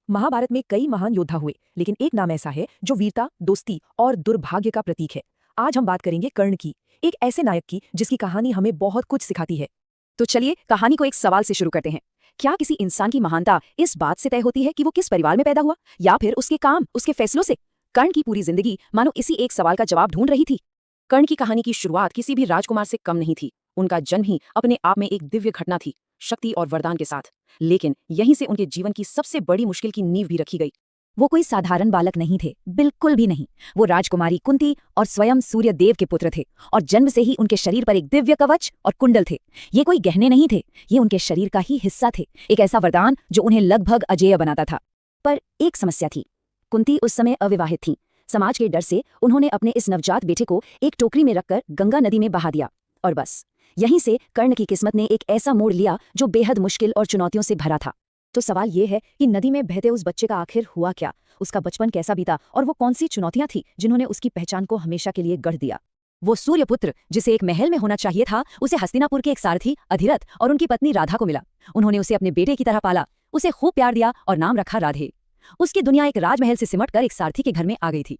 महाभारत में कई महान योद्धा हुए, लेकिन एक नाम ऐसा है जो वीरता, दोस्ती और दुर्भाग्य का प्रतीक है। आज हम बात करेंगे कर्ण की, एक ऐसे नायक की जिसकी कहानी हमें बहुत कुछ सिखाती है। तो चलिए कहानी को एक सवाल से शुरू करते हैं। क्या किसी इंसान की महानता इस बात से तय होती है कि वो किस परिवार में पैदा हुआ, या फिर उसके काम, उसके फैसलों से? कर्ण की पूरी जिंदगी मानो इसी एक सवाल का जवाब ढूंढ रही थी। कर्ण की कहानी की शुरुआत किसी भी राजकुमार से कम नहीं थी। उनका जन्म ही अपने आप में एक दिव्य घटना थी, शक्ति और वरदान के साथ। लेकिन यहीं से उनके जीवन की सबसे बड़ी मुश्किल की नींव भी रखी गई। वो कोई साधारण बालक नहीं थे, बिल्कुल भी नहीं। वो राजकुमारी कुंती और स्वयं सूर्य देव के पुत्र थे, और जन्म से ही उनके शरीर पर एक दिव्य कवच और कुंडल थे। ये कोई गहने नहीं थे, ये उनके शरीर का ही हिस्सा थे, एक ऐसा वरदान जो उन्हें लगभग अजेय बनाता था। पर एक समस्या थी। कुंती उस समय अविवाहित थीं। समाज के डर से उन्होंने अपने इस नवजात बेटे को एक टोकरी में रखकर गंगा नदी में बहा दिया। और बस यहीं से कर्ण की किस्मत ने एक ऐसा मोड़ लिया जो बेहद मुश्किल और चुनौतियों से भरा था। तो सवाल ये है कि नदी में बहते उस बच्चे का आखिर हुआ क्या, उसका बचपन कैसा बीता, और वो कौन सी चुनौतियां थी जिन्होंने उसकी पहचान को हमेशा के लिए गढ़ दिया। वो सूर्यपुत्र जिसे एक महल में होना चाहिए था, उसे हस्तिनापुर के एक सारथी अधिरथ और उनकी पत्नी राधा को मिला। उन्होंने उसे अपने बेटे की तरह पाला, उसे खूब प्यार दिया और नाम रखा राधे। उसकी दुनिया एक राजमहल से सिमटकर एक सारथी के घर में आ गई थी।